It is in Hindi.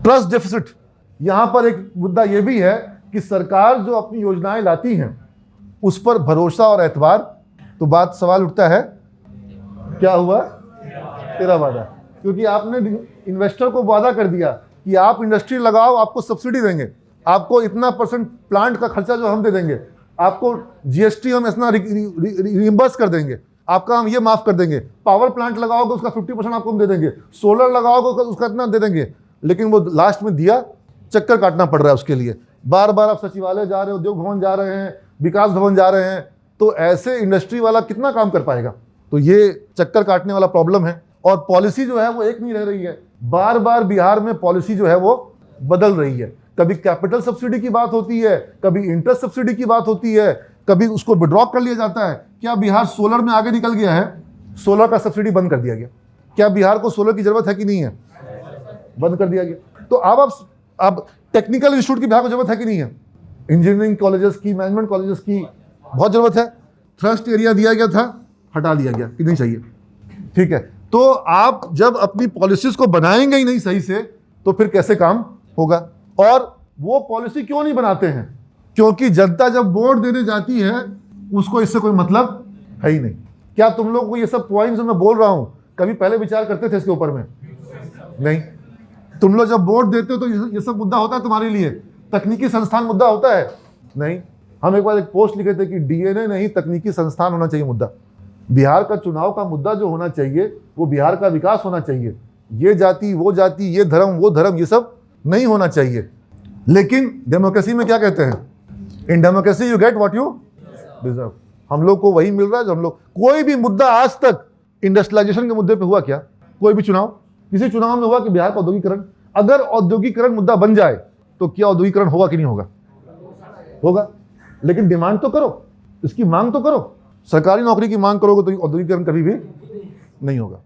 ट्रस्ट डेफिसिट, यहां पर एक मुद्दा यह भी है कि सरकार जो अपनी योजनाएं लाती हैं उस पर भरोसा और एतबार, तो बात सवाल उठता है क्या हुआ तेरा वादा, क्योंकि आपने इन्वेस्टर को वादा कर दिया कि आप इंडस्ट्री लगाओ, आपको सब्सिडी देंगे, आपको इतना % प्लांट का खर्चा जो हम दे देंगे, आपको जीएसटी हम इतना रिइंबर्स कर देंगे, आपका हम ये माफ कर देंगे, पावर प्लांट लगाओगे उसका 50% आपको हम दे देंगे, सोलर लगाओगे उसका इतना दे देंगे। लेकिन वो लास्ट में दिया, चक्कर काटना पड़ रहा है उसके लिए, बार बार आप सचिवालय जा रहे हैं, उद्योग भवन जा रहे हैं, विकास भवन जा रहे हैं, तो ऐसे इंडस्ट्री वाला कितना काम कर पाएगा। तो ये चक्कर काटने वाला प्रॉब्लम है। और पॉलिसी जो है वो एक नहीं रह रही है, बार बार बिहार में पॉलिसी जो है वो बदल रही है। कभी कैपिटल सब्सिडी की बात होती है, कभी इंटरेस्ट सब्सिडी की बात होती है, कभी उसको विड्रॉ कर लिया जाता है। क्या बिहार सोलर में आगे निकल गया है? सोलर का सब्सिडी बंद कर दिया गया। क्या बिहार को सोलर की जरूरत है कि नहीं है? बंद कर दिया गया। तो अब टेक्निकल इंस्टीट्यूट की बिहार को जरूरत है कि नहीं है? इंजीनियरिंग कॉलेजेस की, मैनेजमेंट कॉलेजेस की बहुत जरूरत है। थ्रस्ट एरिया दिया गया था, हटा दिया गया कि नहीं चाहिए, ठीक है। तो आप जब अपनी पॉलिसीज को बनाएंगे ही नहीं सही से, तो फिर कैसे काम होगा? और वो पॉलिसी क्यों नहीं बनाते हैं? क्योंकि जनता जब वोट देने जाती है उसको इससे कोई मतलब है ही नहीं। क्या तुम लोग को ये सब पॉइंट्स जो मैं बोल रहा हूं कभी पहले विचार करते थे इसके ऊपर में? नहीं। तुम लोग जब वोट देते हो तो ये सब मुद्दा होता है तुम्हारे लिए? तकनीकी संस्थान मुद्दा होता है? नहीं। हम एक बार एक पोस्ट लिखे थे कि डीएनए नहीं, तकनीकी संस्थान होना चाहिए मुद्दा। बिहार का चुनाव का मुद्दा जो होना चाहिए वो बिहार का विकास होना चाहिए। ये जाति वो जाति, ये धर्म वो धर्म, ये सब नहीं होना चाहिए। लेकिन डेमोक्रेसी में क्या कहते हैं? In democracy you get what you deserve. हम लोग को वही मिल रहा है जो हम लोग। कोई भी मुद्दा आज तक इंडस्ट्रियलाइजेशन के मुद्दे पे हुआ क्या? कोई भी चुनाव, किसी चुनाव में हुआ कि बिहार का औद्योगिकरण? अगर औद्योगिकरण मुद्दा बन जाए तो क्या औद्योगिकरण होगा कि नहीं होगा? होगा। लेकिन डिमांड तो करो, इसकी मांग तो करो। सरकारी नौकरी की मांग करोगे तो औद्योगिकरण कभी भी नहीं होगा।